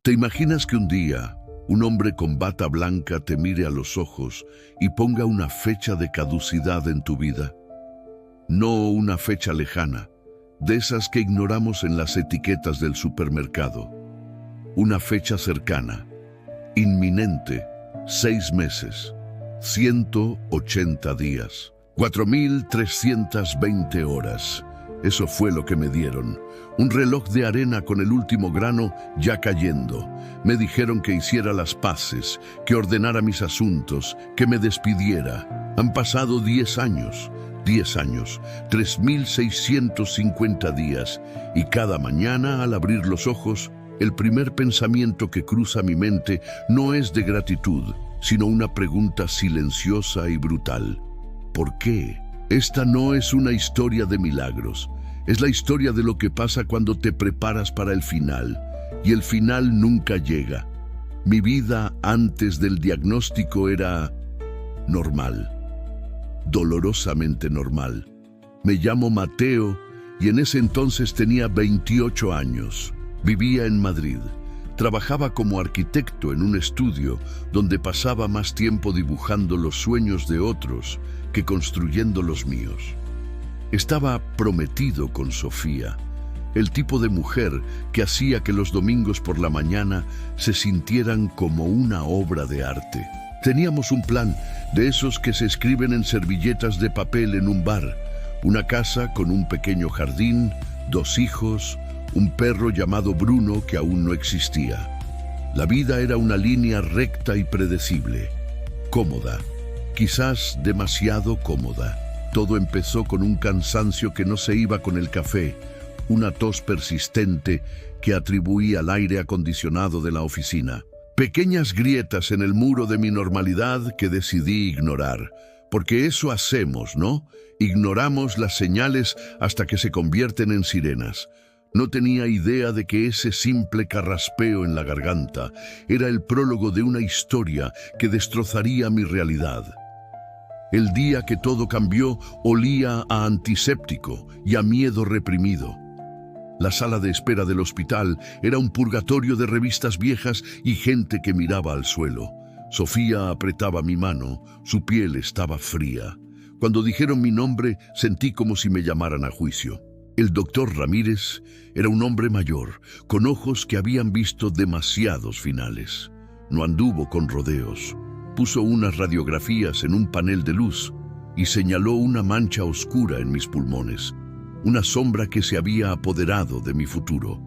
¿Te imaginas que un día un hombre con bata blanca te mire a los ojos y ponga una fecha de caducidad en tu vida? No una fecha lejana, de esas que ignoramos en las etiquetas del supermercado. Una fecha cercana, inminente, 6 meses, 180 días, 4.320 horas. Eso fue lo que me dieron. Un reloj de arena con el último grano ya cayendo. Me dijeron que hiciera las paces, que ordenara mis asuntos, que me despidiera. Han pasado 10 años. 10 años, 3.650 días, y cada mañana al abrir los ojos, el primer pensamiento que cruza mi mente no es de gratitud, sino una pregunta silenciosa y brutal. ¿Por qué? Esta no es una historia de milagros, es la historia de lo que pasa cuando te preparas para el final, y el final nunca llega. Mi vida antes del diagnóstico era normal. Dolorosamente normal. Me llamo Mateo y en ese entonces tenía 28 años. Vivía en Madrid. Trabajaba como arquitecto en un estudio donde pasaba más tiempo dibujando los sueños de otros que construyendo los míos. Estaba prometido con Sofía, el tipo de mujer que hacía que los domingos por la mañana se sintieran como una obra de arte. Teníamos un plan, de esos que se escriben en servilletas de papel en un bar, una casa con un pequeño jardín, 2 hijos, un perro llamado Bruno que aún no existía. La vida era una línea recta y predecible, cómoda, quizás demasiado cómoda. Todo empezó con un cansancio que no se iba con el café, una tos persistente que atribuí al aire acondicionado de la oficina. Pequeñas grietas en el muro de mi normalidad que decidí ignorar, porque eso hacemos, ¿no? Ignoramos las señales hasta que se convierten en sirenas. No tenía idea de que ese simple carraspeo en la garganta era el prólogo de una historia que destrozaría mi realidad. El día que todo cambió olía a antiséptico y a miedo reprimido. La sala de espera del hospital era un purgatorio de revistas viejas y gente que miraba al suelo. Sofía apretaba mi mano, su piel estaba fría. Cuando dijeron mi nombre, sentí como si me llamaran a juicio. El doctor Ramírez era un hombre mayor, con ojos que habían visto demasiados finales. No anduvo con rodeos. Puso unas radiografías en un panel de luz y señaló una mancha oscura en mis pulmones. Una sombra que se había apoderado de mi futuro.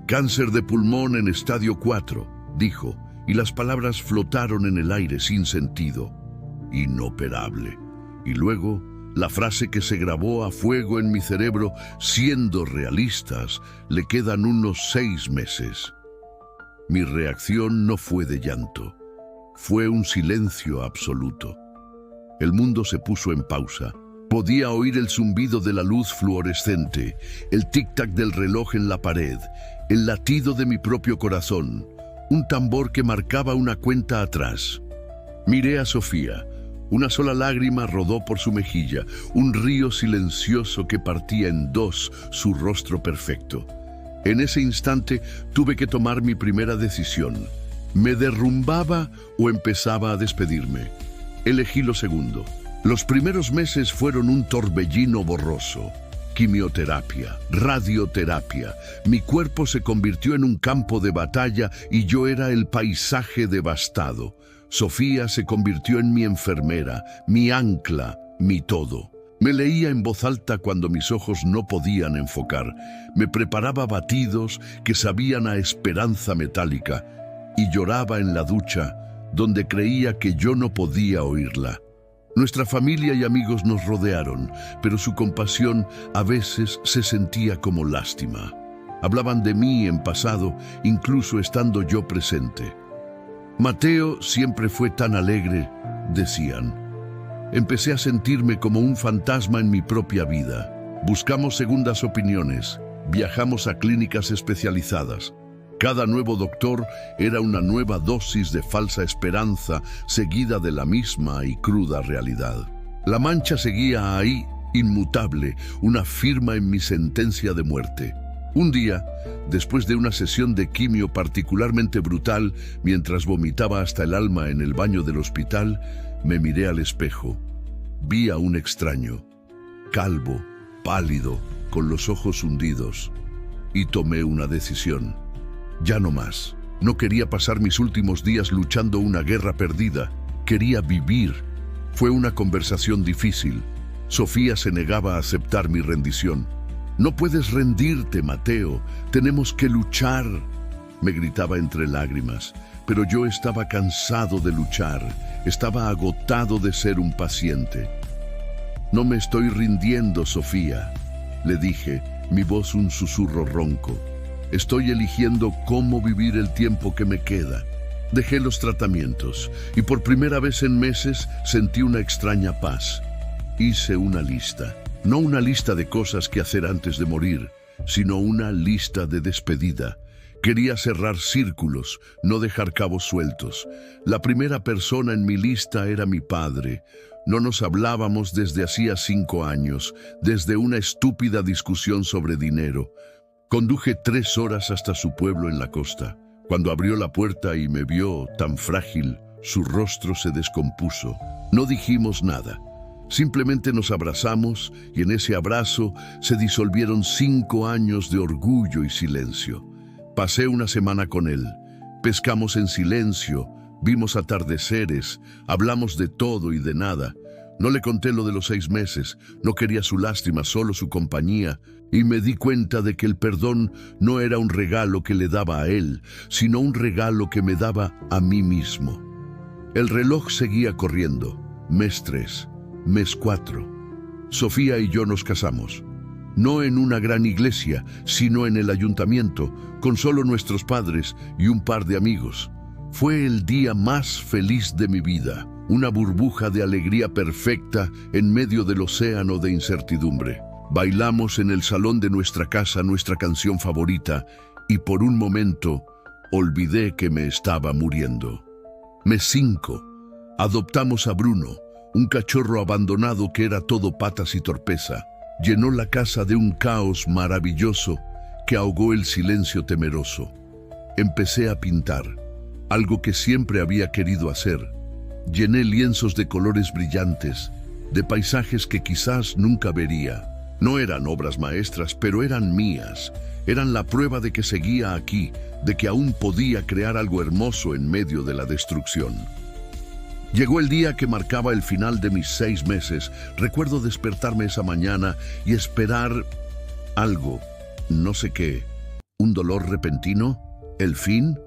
Cáncer de pulmón en estadio 4, dijo, y las palabras flotaron en el aire sin sentido. Inoperable. Y luego, la frase que se grabó a fuego en mi cerebro, siendo realistas, le quedan unos 6 meses. Mi reacción no fue de llanto. Fue un silencio absoluto. El mundo se puso en pausa. Podía oír el zumbido de la luz fluorescente, el tic-tac del reloj en la pared, el latido de mi propio corazón, un tambor que marcaba una cuenta atrás. Miré a Sofía. Una sola lágrima rodó por su mejilla, un río silencioso que partía en 2 su rostro perfecto. En ese instante tuve que tomar mi primera decisión. ¿Me derrumbaba o empezaba a despedirme? Elegí lo segundo. Los primeros meses fueron un torbellino borroso. Quimioterapia, radioterapia. Mi cuerpo se convirtió en un campo de batalla y yo era el paisaje devastado. Sofía se convirtió en mi enfermera, mi ancla, mi todo. Me leía en voz alta cuando mis ojos no podían enfocar. Me preparaba batidos que sabían a esperanza metálica y lloraba en la ducha, donde creía que yo no podía oírla. Nuestra familia y amigos nos rodearon, pero su compasión a veces se sentía como lástima. Hablaban de mí en pasado, incluso estando yo presente. Mateo siempre fue tan alegre, decían. Empecé a sentirme como un fantasma en mi propia vida. Buscamos segundas opiniones, viajamos a clínicas especializadas. Cada nuevo doctor era una nueva dosis de falsa esperanza seguida de la misma y cruda realidad. La mancha seguía ahí, inmutable, una firma en mi sentencia de muerte. Un día, después de una sesión de quimio particularmente brutal, mientras vomitaba hasta el alma en el baño del hospital, me miré al espejo. Vi a un extraño, calvo, pálido, con los ojos hundidos, y tomé una decisión. Ya no más. No quería pasar mis últimos días luchando una guerra perdida. Quería vivir. Fue una conversación difícil. Sofía se negaba a aceptar mi rendición. «No puedes rendirte, Mateo. Tenemos que luchar», me gritaba entre lágrimas. Pero yo estaba cansado de luchar. Estaba agotado de ser un paciente. «No me estoy rindiendo, Sofía», le dije, mi voz un susurro ronco. «Estoy eligiendo cómo vivir el tiempo que me queda». Dejé los tratamientos y por primera vez en meses sentí una extraña paz. Hice una lista. No una lista de cosas que hacer antes de morir, sino una lista de despedida. Quería cerrar círculos, no dejar cabos sueltos. La primera persona en mi lista era mi padre. No nos hablábamos desde hacía 5 años, desde una estúpida discusión sobre dinero. Conduje 3 horas hasta su pueblo en la costa. Cuando abrió la puerta y me vio tan frágil, su rostro se descompuso. No dijimos nada. Simplemente nos abrazamos y en ese abrazo se disolvieron 5 años de orgullo y silencio. Pasé una semana con él. Pescamos en silencio, vimos atardeceres, hablamos de todo y de nada. No le conté lo de los 6 meses, no quería su lástima, solo su compañía, y me di cuenta de que el perdón no era un regalo que le daba a él, sino un regalo que me daba a mí mismo. El reloj seguía corriendo. Mes 3, mes 4. Sofía y yo nos casamos. No en una gran iglesia, sino en el ayuntamiento, con solo nuestros padres y un par de amigos. Fue el día más feliz de mi vida, una burbuja de alegría perfecta en medio del océano de incertidumbre. Bailamos en el salón de nuestra casa nuestra canción favorita y por un momento olvidé que me estaba muriendo. Mes 5. Adoptamos a Bruno, un cachorro abandonado que era todo patas y torpeza. Llenó la casa de un caos maravilloso que ahogó el silencio temeroso. Empecé a pintar, algo que siempre había querido hacer. Llené lienzos de colores brillantes, de paisajes que quizás nunca vería. No eran obras maestras, pero eran mías. Eran la prueba de que seguía aquí, de que aún podía crear algo hermoso en medio de la destrucción. Llegó el día que marcaba el final de mis 6 meses. Recuerdo despertarme esa mañana y esperar algo, no sé qué. Un dolor repentino, el fin,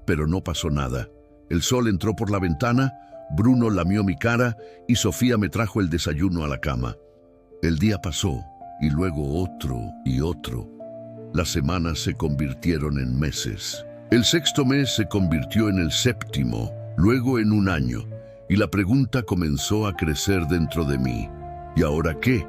pero no pasó nada. El sol entró por la ventana, Bruno lamió mi cara y Sofía me trajo el desayuno a la cama. El día pasó y luego otro y otro. Las semanas se convirtieron en meses. El 6.º mes se convirtió en el 7.º, luego en 1 año. Y la pregunta comenzó a crecer dentro de mí. ¿Y ahora qué?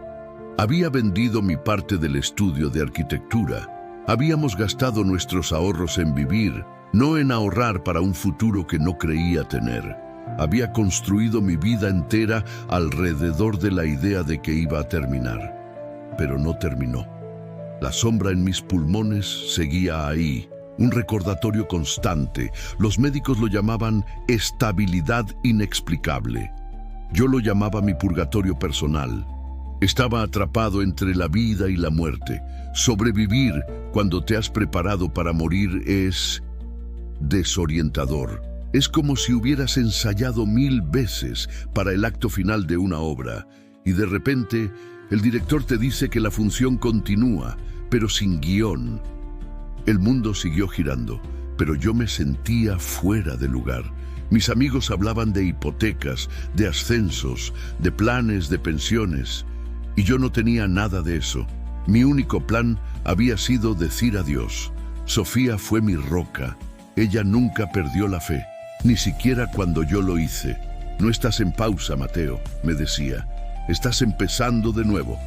Había vendido mi parte del estudio de arquitectura. Habíamos gastado nuestros ahorros en vivir, no en ahorrar para un futuro que no creía tener. Había construido mi vida entera alrededor de la idea de que iba a terminar. Pero no terminó. La sombra en mis pulmones seguía ahí. Un recordatorio constante. Los médicos lo llamaban estabilidad inexplicable. Yo lo llamaba mi purgatorio personal. Estaba atrapado entre la vida y la muerte. Sobrevivir cuando te has preparado para morir es desorientador. Es como si hubieras ensayado 1000 veces para el acto final de una obra y de repente el director te dice que la función continúa, pero sin guión. El mundo siguió girando, pero yo me sentía fuera de lugar. Mis amigos hablaban de hipotecas, de ascensos, de planes, de pensiones, y yo no tenía nada de eso. Mi único plan había sido decir adiós. Sofía fue mi roca. Ella nunca perdió la fe, ni siquiera cuando yo lo hice. No estás en pausa, Mateo, me decía. Estás empezando de nuevo.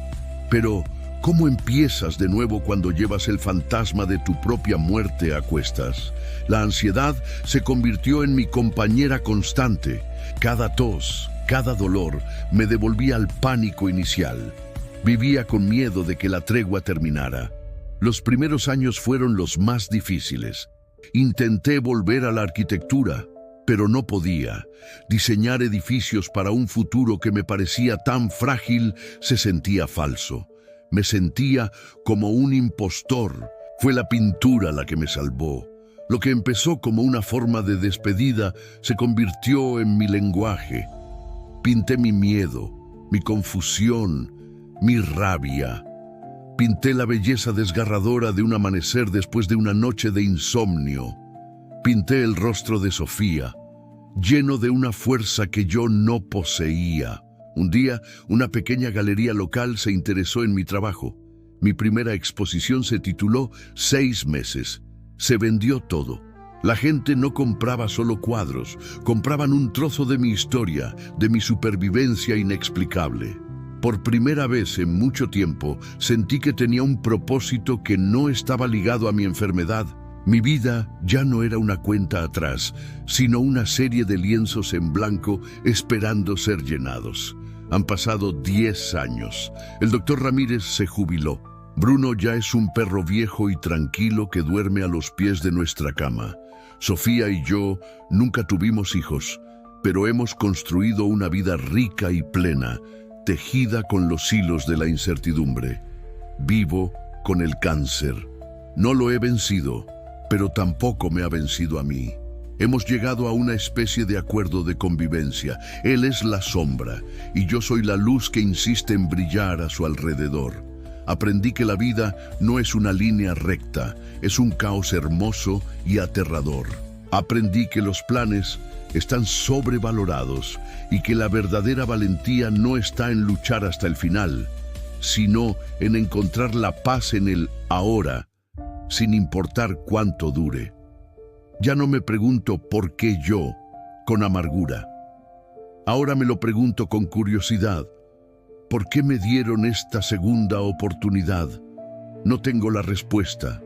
Pero ¿cómo empiezas de nuevo cuando llevas el fantasma de tu propia muerte a cuestas? La ansiedad se convirtió en mi compañera constante. Cada tos, cada dolor me devolvía al pánico inicial. Vivía con miedo de que la tregua terminara. Los primeros años fueron los más difíciles. Intenté volver a la arquitectura, pero no podía. Diseñar edificios para un futuro que me parecía tan frágil se sentía falso. Me sentía como un impostor. Fue la pintura la que me salvó. Lo que empezó como una forma de despedida se convirtió en mi lenguaje. Pinté mi miedo, mi confusión, mi rabia. Pinté la belleza desgarradora de un amanecer después de una noche de insomnio. Pinté el rostro de Sofía, lleno de una fuerza que yo no poseía. Un día, una pequeña galería local se interesó en mi trabajo. Mi primera exposición se tituló 6 meses. Se vendió todo. La gente no compraba solo cuadros, compraban un trozo de mi historia, de mi supervivencia inexplicable. Por primera vez en mucho tiempo, sentí que tenía un propósito que no estaba ligado a mi enfermedad. Mi vida ya no era una cuenta atrás, sino una serie de lienzos en blanco esperando ser llenados. Han pasado 10 años. El doctor Ramírez se jubiló. Bruno ya es un perro viejo y tranquilo que duerme a los pies de nuestra cama. Sofía y yo nunca tuvimos hijos, pero hemos construido una vida rica y plena, tejida con los hilos de la incertidumbre. Vivo con el cáncer. No lo he vencido, pero tampoco me ha vencido a mí. Hemos llegado a una especie de acuerdo de convivencia. Él es la sombra y yo soy la luz que insiste en brillar a su alrededor. Aprendí que la vida no es una línea recta, es un caos hermoso y aterrador. Aprendí que los planes están sobrevalorados y que la verdadera valentía no está en luchar hasta el final, sino en encontrar la paz en el ahora, sin importar cuánto dure. Ya no me pregunto por qué yo, con amargura. Ahora me lo pregunto con curiosidad. ¿Por qué me dieron esta segunda oportunidad? No tengo la respuesta,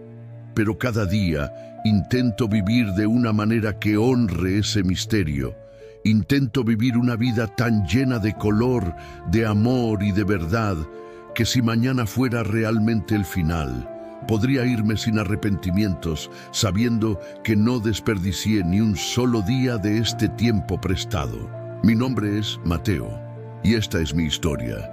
pero cada día intento vivir de una manera que honre ese misterio. Intento vivir una vida tan llena de color, de amor y de verdad, que si mañana fuera realmente el final, podría irme sin arrepentimientos, sabiendo que no desperdicié ni un solo día de este tiempo prestado. Mi nombre es Mateo, y esta es mi historia.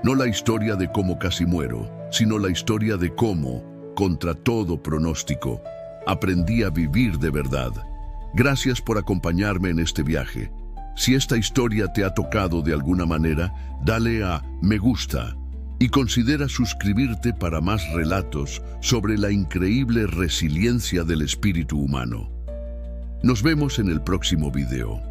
No la historia de cómo casi muero, sino la historia de cómo, contra todo pronóstico, aprendí a vivir de verdad. Gracias por acompañarme en este viaje. Si esta historia te ha tocado de alguna manera, dale a me gusta y considera suscribirte para más relatos sobre la increíble resiliencia del espíritu humano. Nos vemos en el próximo video.